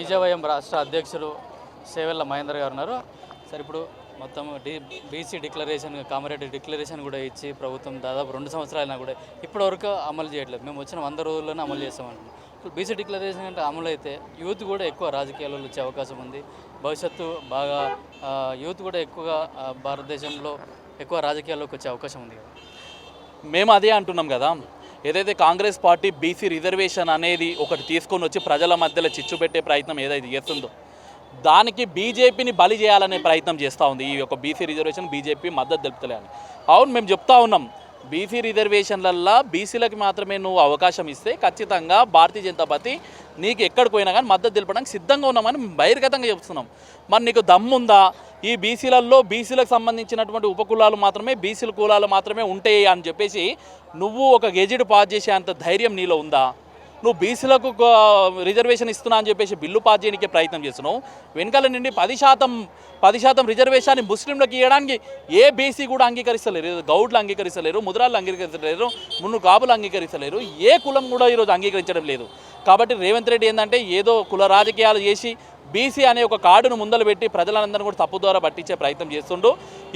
BJYM రాష్ట్ర అధ్యక్షులు సేవెళ్ళ మహేందర్ గారు ఉన్నారు. సార్ ఇప్పుడు మొత్తం బీసీ డిక్లరేషన్ కామారెడ్డి డిక్లరేషన్ కూడా ఇచ్చి ప్రభుత్వం దాదాపు 2 సంవత్సరాలైనా కూడా ఇప్పటివరకు అమలు చేయట్లేదు. మేము వచ్చిన 100 రోజుల్లోనే అమలు చేస్తామంటున్నాం. ఇప్పుడు బీసీ డిక్లరేషన్ అంటే అమలు అయితే యూత్ కూడా ఎక్కువ రాజకీయాల్లో వచ్చే అవకాశం ఉంది. భవిష్యత్తు బాగా యూత్ కూడా ఎక్కువగా భారతదేశంలో ఎక్కువ రాజకీయాల్లోకి వచ్చే అవకాశం ఉంది కదా. మేము అదే అంటున్నాం కదా, ఏదైతే కాంగ్రెస్ పార్టీ బీసీ రిజర్వేషన్ అనేది ఒకటి తీసుకొని వచ్చి ప్రజల మధ్యలో చిచ్చు పెట్టే ప్రయత్నం ఏదైతే చేస్తుందో దానికి బీజేపీని బలి చేయాలనే ప్రయత్నం చేస్తూ ఉంది. ఈ యొక్క బీసీ రిజర్వేషన్ బీజేపీ మద్దతు తెలుపుతలే అని. అవును, మేము చెప్తా ఉన్నాం, బీసీ రిజర్వేషన్లల్లో బీసీలకు మాత్రమే నువ్వు అవకాశం ఇస్తే ఖచ్చితంగా భారతీయ జనతా పార్టీ నీకు ఎక్కడికి పోయినా కానీ మద్దతు తెలపడానికి సిద్ధంగా ఉన్నామని బహిర్గతంగా చెప్తున్నాం. మరి నీకు దమ్ముందా? ఈ బీసీలలో బీసీలకు సంబంధించినటువంటి ఉపకులాలు మాత్రమే బీసీల కులాలు మాత్రమే ఉంటాయి అని చెప్పేసి నువ్వు ఒక గెజిట్ పాస్ చేసే అంత ధైర్యం నీలో ఉందా? నువ్వు బీసీలకు రిజర్వేషన్ ఇస్తున్నా అని చెప్పేసి బిల్లు పాస్ చేయడానికి ప్రయత్నం చేస్తున్నావు. వెనకాల నుండి 10% రిజర్వేషన్ ముస్లింలకు ఇవ్వడానికి ఏ బీసీ కూడా అంగీకరిస్తలేరు. గౌడ్లు అంగీకరిస్తలేరు, ముద్రాలు అంగీకరిస్తలేరు, మున్ను కాపులు అంగీకరిస్తలేరు, ఏ కులం కూడా ఈరోజు అంగీకరించడం లేదు. కాబట్టి రేవంత్ రెడ్డి ఏంటంటే ఏదో కుల రాజకీయాలు చేసి బీసీ అనే ఒక కార్డును ముందలు పెట్టి ప్రజలందరినీ కూడా తప్పు ద్వారా పట్టించే ప్రయత్నం చేస్తుండు.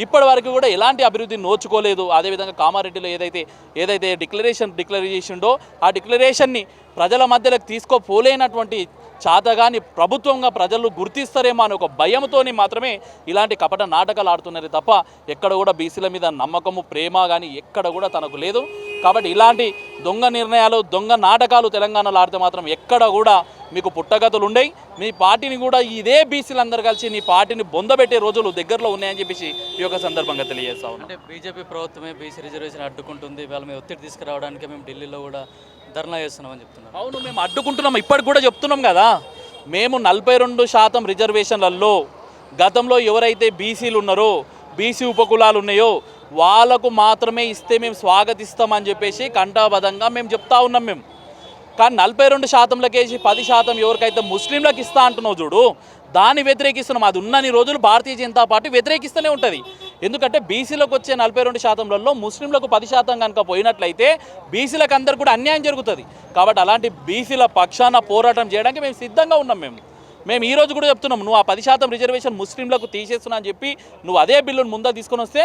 ఇప్పటి వరకు కూడా ఎలాంటి అభివృద్ధిని నోచుకోలేదు. అదేవిధంగా కామారెడ్డిలో ఏదైతే డిక్లేర్ చేసిండో ఆ డిక్లరేషన్ని ప్రజల మధ్యలోకి తీసుకోపోలేనటువంటి చాతగాని ప్రభుత్వంగా ప్రజలు గుర్తిస్తారేమో అని ఒక భయంతోని మాత్రమే ఇలాంటి కపట నాటకాలు ఆడుతున్నారు తప్ప ఎక్కడ కూడా బీసీల మీద నమ్మకము ప్రేమ కానీ ఎక్కడ కూడా తనకు లేదు. కాబట్టి ఇలాంటి దొంగ నిర్ణయాలు దొంగ నాటకాలు తెలంగాణలో ఆడితే మాత్రం ఎక్కడ కూడా మీకు పుట్టగతులు ఉండయి. మీ పార్టీని కూడా ఇదే బీసీలందరూ కలిసి నీ పార్టీని బొందబెట్టే రోజులు దగ్గరలో ఉన్నాయని చెప్పేసి ఈ యొక్క సందర్భంగా తెలియజేస్తా ఉన్నాం. అంటే బీజేపీ ప్రభుత్వమే బీసీ రిజర్వేషన్ అడ్డుకుంటుంది, వాళ్ళ మీద ఒత్తిడి తీసుకురావడానికి మేము ఢిల్లీలో కూడా ధర్నా చేస్తున్నామని చెప్తున్నాం. అవును, మేము అడ్డుకుంటున్నాం, ఇప్పటికి కూడా చెప్తున్నాం కదా. మేము 42% రిజర్వేషన్లలో గతంలో ఎవరైతే బీసీలు ఉన్నారో బీసీ ఉపకులాలు ఉన్నాయో వాళ్ళకు మాత్రమే ఇస్తే మేము స్వాగతిస్తామని చెప్పేసి కంఠాబద్ధంగా మేము చెప్తా ఉన్నాం. మేము కానీ 42%లకేసి 10% ఎవరికైతే ముస్లింలకు ఇస్తా అంటున్నావు చూడు, దాన్ని వ్యతిరేకిస్తున్నాం. అది ఉన్నన్ని రోజులు భారతీయ జనతా పార్టీ వ్యతిరేకిస్తూనే ఉంటుంది. ఎందుకంటే బీసీలకు వచ్చే 42%లలో ముస్లింలకు 10% కనుక పోయినట్లయితే బీసీలకు అందరు కూడా అన్యాయం జరుగుతుంది. కాబట్టి అలాంటి బీసీల పక్షాన పోరాటం చేయడానికి మేము సిద్ధంగా ఉన్నాం. మేము ఈ రోజు కూడా చెప్తున్నాం, నువ్వు ఆ 10% రిజర్వేషన్ ముస్లింలకు తీసేస్తున్నా అని చెప్పి నువ్వు అదే బిల్లును ముందు తీసుకొని వస్తే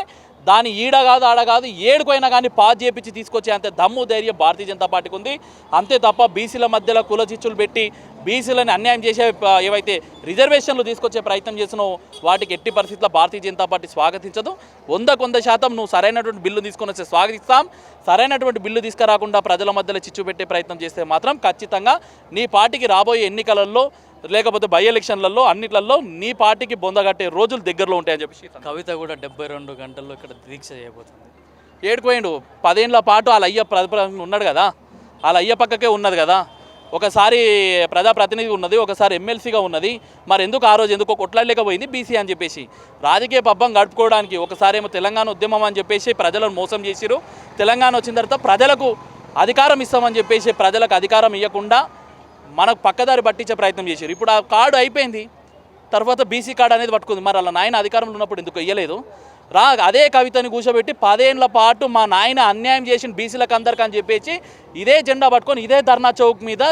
దాని ఈడ కాదు ఆడ కాదు ఏడుకైనా కానీ పాస్ చేపించి తీసుకొచ్చే అంతే దమ్ము ధైర్యం భారతీయ జనతా పార్టీకి ఉంది. అంతే తప్ప బీసీల మధ్యలో కుల చిచ్చులు పెట్టి బీసీలను అన్యాయం చేసే ఏవైతే రిజర్వేషన్లు తీసుకొచ్చే ప్రయత్నం చేసినావు వాటికి ఎట్టి పరిస్థితుల్లో భారతీయ జనతా పార్టీ స్వాగతించదు. 100% నువ్వు సరైనటువంటి బిల్లు తీసుకొని వస్తే స్వాగతిస్తాం. సరైనటువంటి బిల్లు తీసుకురాకుండా ప్రజల మధ్యలో చిచ్చు పెట్టే ప్రయత్నం చేస్తే మాత్రం ఖచ్చితంగా నీ పార్టీకి రాబోయే ఎన్నికలలో లేకపోతే బై ఎలక్షన్లలో అన్నిట్లలో నీ పార్టీకి బొందగట్టే రోజులు దగ్గరలో ఉంటాయని చెప్పి కవిత కూడా 72 గంటల్లో ఇక్కడ దీక్ష చేయబోతుంది. ఏడుకోయిండు 10 ఏళ్ల పాటు వాళ్ళ అయ్య ఉన్నాడు కదా, వాళ్ళ అయ్య పక్కకే ఉన్నది కదా. ఒకసారి ప్రజాప్రతినిధి ఉన్నది, ఒకసారి ఎమ్మెల్సీగా ఉన్నది. మరి ఎందుకు ఆ రోజు ఎందుకో కొట్లాడలేకపోయింది బీసీ అని చెప్పేసి రాజకీయ పబ్బం గడుపుకోవడానికి. ఒకసారి ఏమో తెలంగాణ ఉద్యమం అని చెప్పేసి ప్రజలను మోసం చేసిరు. తెలంగాణ వచ్చిన తర్వాత ప్రజలకు అధికారం ఇస్తామని చెప్పేసి ప్రజలకు అధికారం ఇవ్వకుండా మనకు పక్కదారి పట్టించే ప్రయత్నం చేశారు. ఇప్పుడు ఆ కార్డు అయిపోయింది, తర్వాత బీసీ కార్డు అనేది పట్టుకుంది. మరి అలా నాయన అధికారంలో ఉన్నప్పుడు ఎందుకు ఇయ్యలేదు? అదే కవితని కూర్చోబెట్టి 10 ఏళ్ల పాటు మా నాయన అన్యాయం చేసిన బీసీలకు అందరికీ అని చెప్పేసి ఇదే జెండా పట్టుకొని ఇదే ధర్నా చౌక్ మీద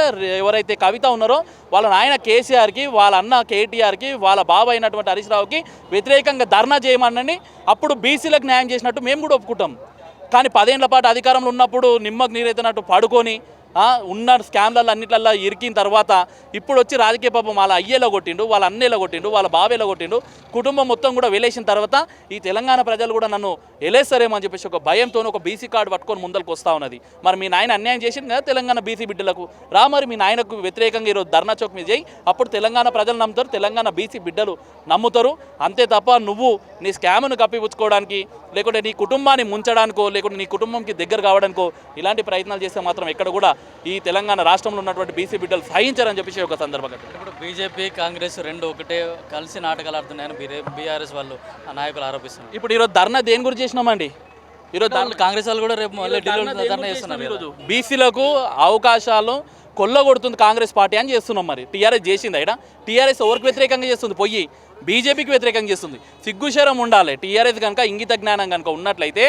ఎవరైతే కవిత ఉన్నారో వాళ్ళ నాయన కేసీఆర్కి, వాళ్ళ అన్న కేటీఆర్కి, వాళ్ళ బాబు అయినటువంటి హరీష్ రావుకి వ్యతిరేకంగా ధర్నా చేయమని అప్పుడు బీసీలకు న్యాయం చేసినట్టు మేము కూడా ఒప్పుకుంటాం. కానీ 10 ఏళ్ల పాటు అధికారంలో ఉన్నప్పుడు నిమ్మకు నీరెత్తినట్టు పడుకొని ఉన్న స్కామ్లలో అన్నిట్లల్లో ఇరికిన తర్వాత ఇప్పుడు వచ్చి రాజకీయ పాపం వాళ్ళ అయ్యేలా కొట్టిండు, వాళ్ళ అన్నేలా కొట్టిండు, వాళ్ళ బావేలా కొట్టిండు, కుటుంబం మొత్తం కూడా వెలేసిన తర్వాత ఈ తెలంగాణ ప్రజలు కూడా నన్ను ఎలేస్తారేమో అని చెప్పేసి ఒక భయంతో ఒక బీసీ కార్డు పట్టుకొని ముందరకు వస్తూ ఉన్నది. మరి మీ నాయన అన్యాయం చేసింది కదా తెలంగాణ బీసీ బిడ్డలకు, మరి మీ నాయనకు వ్యతిరేకంగా ఈరోజు ధర్నా చౌక్ మీద చేయి. అప్పుడు తెలంగాణ ప్రజలు నమ్ముతారు, తెలంగాణ బీసీ బిడ్డలు నమ్ముతారు. అంతే తప్ప నువ్వు నీ స్కామ్ను కప్పిపుచ్చుకోవడానికి లేకుంటే నీ కుటుంబాన్ని ముంచడానికో లేకుంటే నీ కుటుంబంకి దగ్గర కావడానికో ఇలాంటి ప్రయత్నాలు చేస్తే మాత్రం ఎక్కడ కూడా ఈ తెలంగాణ రాష్ట్రంలో ఉన్నటువంటి బీసీ బిడ్డలు సహించారని చెప్పేసి ఒక సందర్భంగా ఇప్పుడు బీజేపీ కాంగ్రెస్ రెండు ఒకటే కలిసి నాటకాలు ఆడుతున్నాయని బీఆర్ఎస్ వాళ్ళు ఆ నాయకులు ఆరోపిస్తున్నారు. ఇప్పుడు ఈరోజు ధర్నా దేని గురించి చేసినామండి? ఈరోజు కాంగ్రెస్ వాళ్ళు కూడా రేపు మళ్ళీ ఢిల్లీలో ధర్నా చేస్తున్నారు. ఈరోజు బీసీలకు అవకాశాలు కొల్లగొడుతుంది కాంగ్రెస్ పార్టీ అని చేస్తున్నాం. మరి టీఆర్ఎస్ చేసింది ఇక్కడ టీఆర్ఎస్ ఎవరికి వ్యతిరేకంగా చేస్తుంది? పొయ్యి బీజేపీకి వ్యతిరేకంగా చేస్తుంది. సిగ్గుశరం ఉండాలి. టీఆర్ఎస్ కనుక ఇంగిత జ్ఞానం కనుక ఉన్నట్లయితే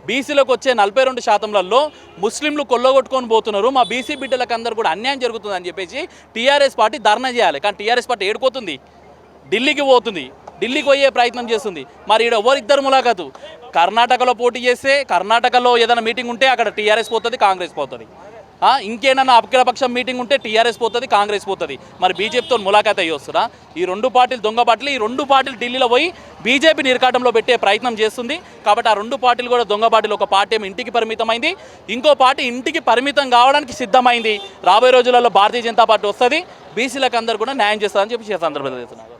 బీసీలకు వచ్చే 42% ముస్లింలు కొల్లగొట్టుకొని పోతున్నారు, మా బీసీ బిడ్డలకు అందరూ కూడా అన్యాయం జరుగుతుందని చెప్పేసి టీఆర్ఎస్ పార్టీ ధర్నా చేయాలి. కానీ టీఆర్ఎస్ పార్టీ ఏడిపోతుంది, ఢిల్లీకి పోతుంది, ఢిల్లీకి పోయే ప్రయత్నం చేస్తుంది. మరి ఇక్కడ ఎవరిద్దరు ములాఖాతు? కర్ణాటకలో పోటీ చేస్తే కర్ణాటకలో ఏదైనా మీటింగ్ ఉంటే అక్కడ టీఆర్ఎస్ పోతుంది, కాంగ్రెస్ పోతుంది. ఇంకేనన్నా అఖిలపక్షం మీటింగ్ ఉంటే టీఆర్ఎస్ పోతుంది, కాంగ్రెస్ పోతుంది. మరి బీజేపీతో ములాఖాత్ అయ్యి వస్తున్నా? ఈ రెండు పార్టీలు దొంగ పార్టీలు. ఈ రెండు పార్టీలు ఢిల్లీలో పోయి బీజేపీ నిర్కాటంలో పెట్టే ప్రయత్నం చేస్తుంది. కాబట్టి ఆ రెండు పార్టీలు కూడా దొంగ పార్టీలు. ఒక పార్టీ ఏమో ఇంటికి పరిమితమైంది, ఇంకో పార్టీ ఇంటికి పరిమితం కావడానికి సిద్ధమైంది. రాబోయే రోజులలో భారతీయ జనతా పార్టీ వస్తుంది, బీసీలకు అందరూ కూడా న్యాయం చేస్తుందని చెప్పి సందర్భంగా చేస్తున్నారు.